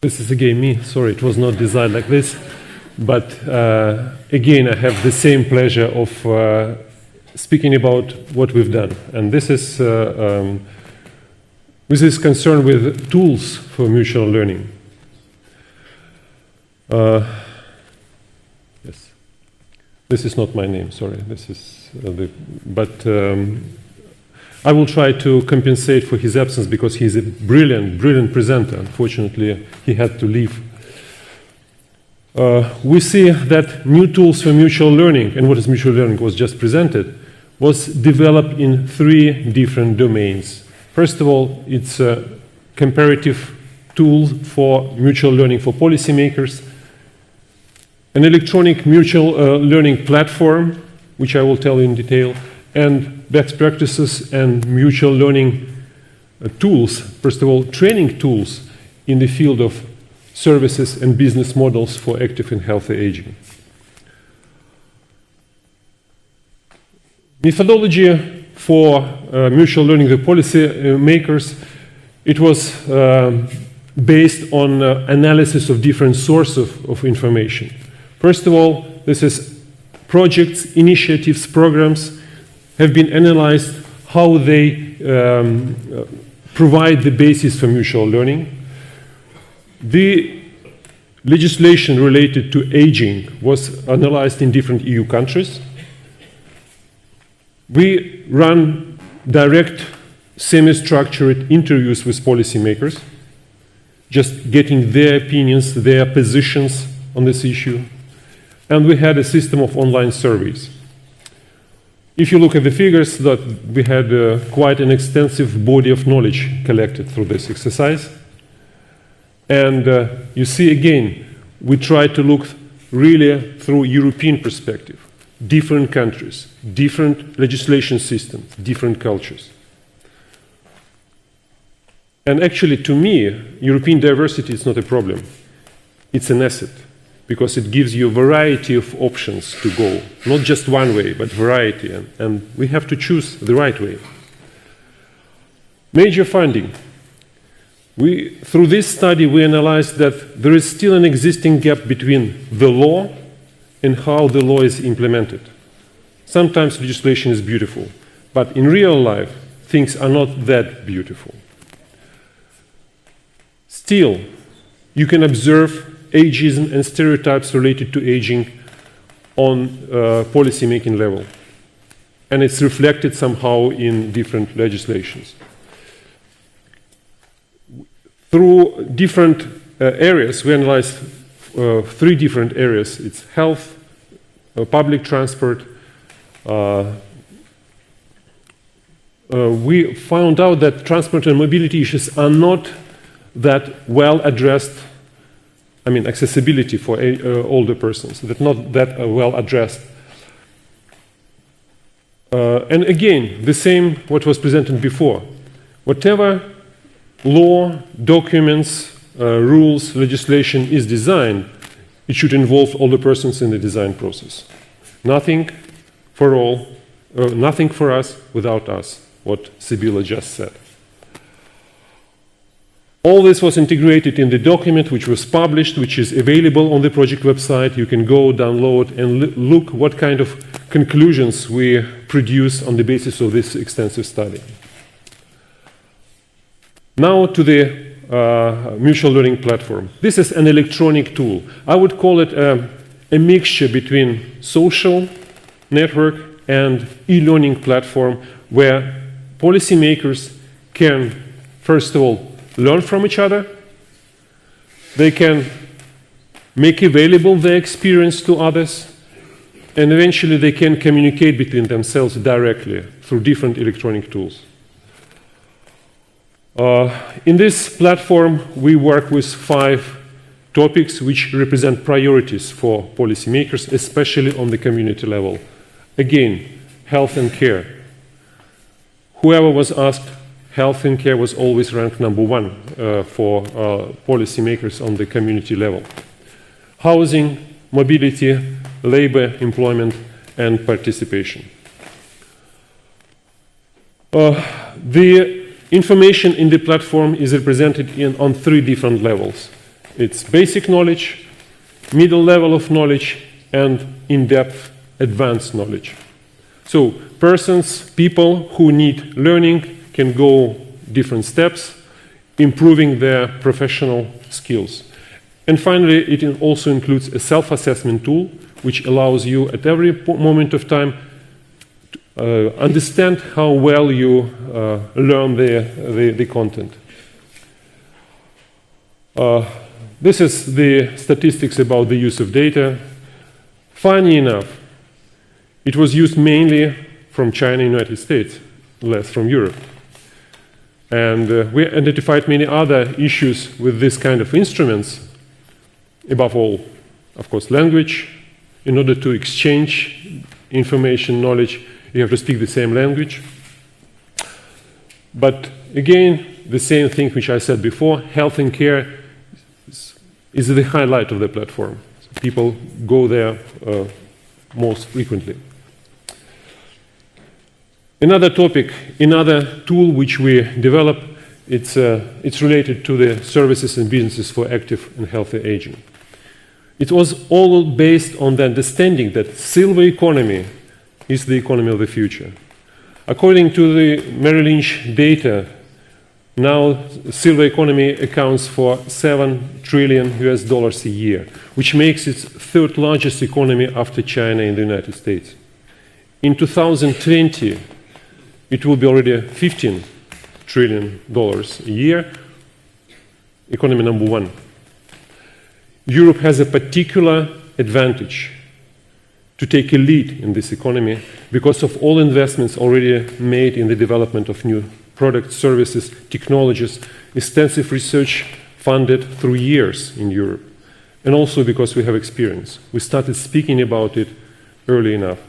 This is again me. Sorry, it was not designed like this. But again, I have the same pleasure of speaking about what we've done. And this is concerned with tools for mutual learning. Yes. This is not my name, sorry. This is I will try to compensate for his absence because he's a brilliant, brilliant presenter. Unfortunately, he had to leave. We see that new tools for mutual learning, and what is mutual learning was just presented, was developed in 3 different domains. First of all, it's a comparative tool for mutual learning for policymakers, an electronic mutual learning platform, which I will tell you in detail, and best practices and mutual learning tools, first of all, training tools in the field of services and business models for active and healthy aging. Methodology for mutual learning the policy makers, it was based on analysis of different sources of information. First of all, this is projects, initiatives, programs have been analyzed how they provide the basis for mutual learning. The legislation related to aging was analyzed in different EU countries. We run direct, semi-structured interviews with policymakers, just getting their opinions, their positions on this issue. And we had a system of online surveys. If you look at the figures, that we had quite an extensive body of knowledge collected through this exercise. And you see again, we try to look really through European perspective, different countries, different legislation systems, different cultures. And actually, to me, European diversity is not a problem. It's an asset, because it gives you a variety of options to go, not just one way, but variety, and we have to choose the right way. Major finding. Through this study, we analyzed that there is still an existing gap between the law and how the law is implemented. Sometimes legislation is beautiful, but in real life, things are not that beautiful. Still, you can observe ageism and stereotypes related to aging on policy-making level. And it's reflected somehow in different legislations. Through different areas, we analyzed 3 different areas. It's health, public transport. We found out that transport and mobility issues are not that well addressed. I mean, accessibility for older persons, that not that well addressed. And again, the same what was presented before. Whatever law, documents, rules, legislation is designed, it should involve older persons in the design process. Nothing for all, nothing for us without us, what Sibylla just said. All this was integrated in the document which was published, which is available on the project website. You can go download and look what kind of conclusions we produce on the basis of this extensive study. Now to the mutual learning platform. This is an electronic tool. I would call it a mixture between social network and e-learning platform where policymakers can, first of all, learn from each other. They can make available their experience to others, and eventually they can communicate between themselves directly through different electronic tools. In this platform, we work with 5 topics which represent priorities for policymakers, especially on the community level. Again, health and care. Whoever was asked, health and care was always ranked number 1 for policymakers on the community level. Housing, mobility, labor, employment, and participation. The information in the platform is represented on 3 different levels. It's basic knowledge, middle level of knowledge, and in-depth advanced knowledge. So persons, people who need learning can go different steps, improving their professional skills. And finally, it also includes a self-assessment tool, which allows you at every moment of time to understand how well you learn the content. This is the statistics about the use of data. Funny enough, it was used mainly from China and United States, less from Europe. And we identified many other issues with this kind of instruments. Above all, of course, language. In order to exchange information, knowledge, you have to speak the same language. But again, the same thing which I said before, health and care is the highlight of the platform. So people go there most frequently. Another topic, another tool which we develop, it's related to the services and businesses for active and healthy aging. It was all based on the understanding that silver economy is the economy of the future. According to the Merrill Lynch data, now silver economy accounts for $7 trillion a year, which makes it third largest economy after China and the United States. In 2020, it will be already $15 trillion a year, economy number one. Europe has a particular advantage to take a lead in this economy because of all investments already made in the development of new products, services, technologies, extensive research funded through years in Europe, and also because we have experience. We started speaking about it early enough.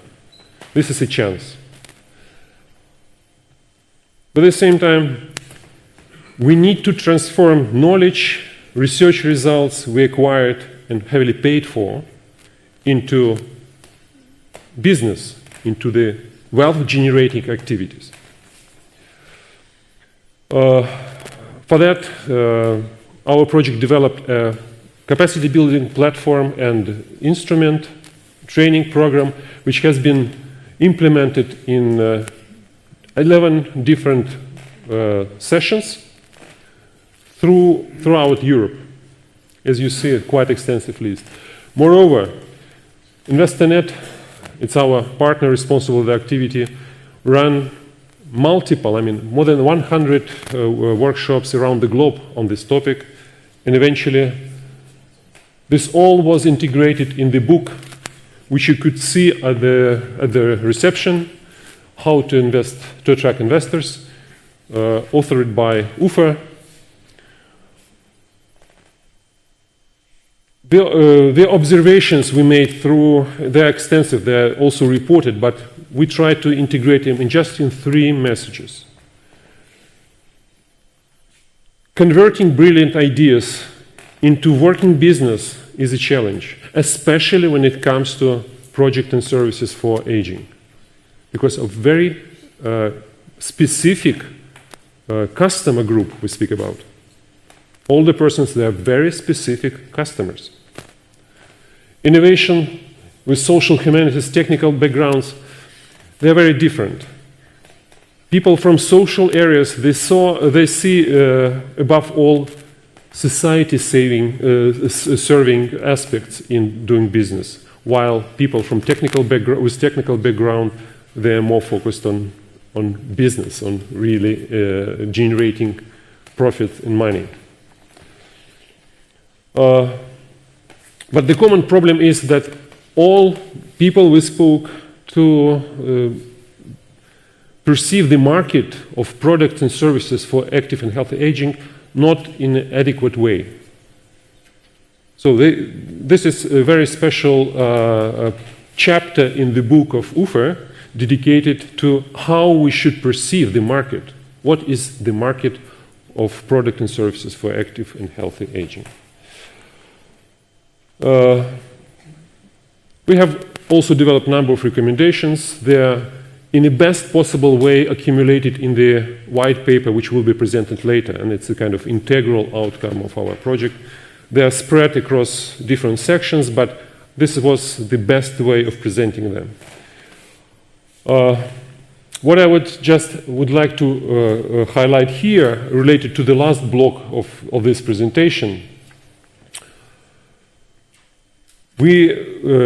This is a chance. But at the same time, we need to transform knowledge, research results we acquired and heavily paid for into business, into the wealth-generating activities. For that, our project developed a capacity-building platform and instrument training program, which has been implemented in 11 different sessions throughout Europe. As you see, a quite extensive list. Moreover, InvestorNet, it's our partner responsible for the activity, run multiple, more than 100 workshops around the globe on this topic, and eventually this all was integrated in the book, which you could see at the reception, How to Invest to Attract Investors, authored by UFA. The observations we made through, they're extensive, they're also reported, but we tried to integrate them in just in 3 messages. Converting brilliant ideas into working business is a challenge, especially when it comes to projects and services for aging, because of very specific customer group we speak about. Older persons, they are very specific customers. Innovation with social humanities, technical backgrounds, they are very different. People from social areas, they see above all society-serving aspects in doing business, while people from with technical background, they are more focused on business, on really generating profit and money. But the common problem is that all people we spoke to perceive the market of products and services for active and healthy aging not in an adequate way. So this is a very special chapter in the book of UFA dedicated to how we should perceive the market. What is the market of products and services for active and healthy aging? We have also developed a number of recommendations. They are in the best possible way accumulated in the white paper, which will be presented later, and it's a kind of integral outcome of our project. They are spread across different sections, but this was the best way of presenting them. What I would like to highlight here, related to the last block of this presentation, we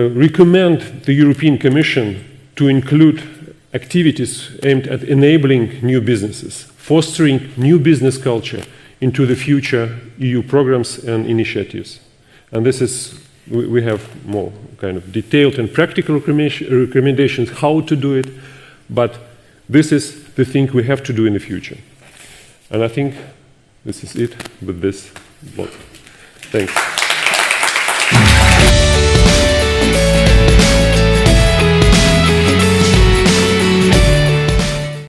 recommend the European Commission to include activities aimed at enabling new businesses, fostering new business culture into the future EU programs and initiatives. And this is, we have more kind of detailed and practical recommendations how to do it, but this is the thing we have to do in the future. And I think this is it with this block. Thanks.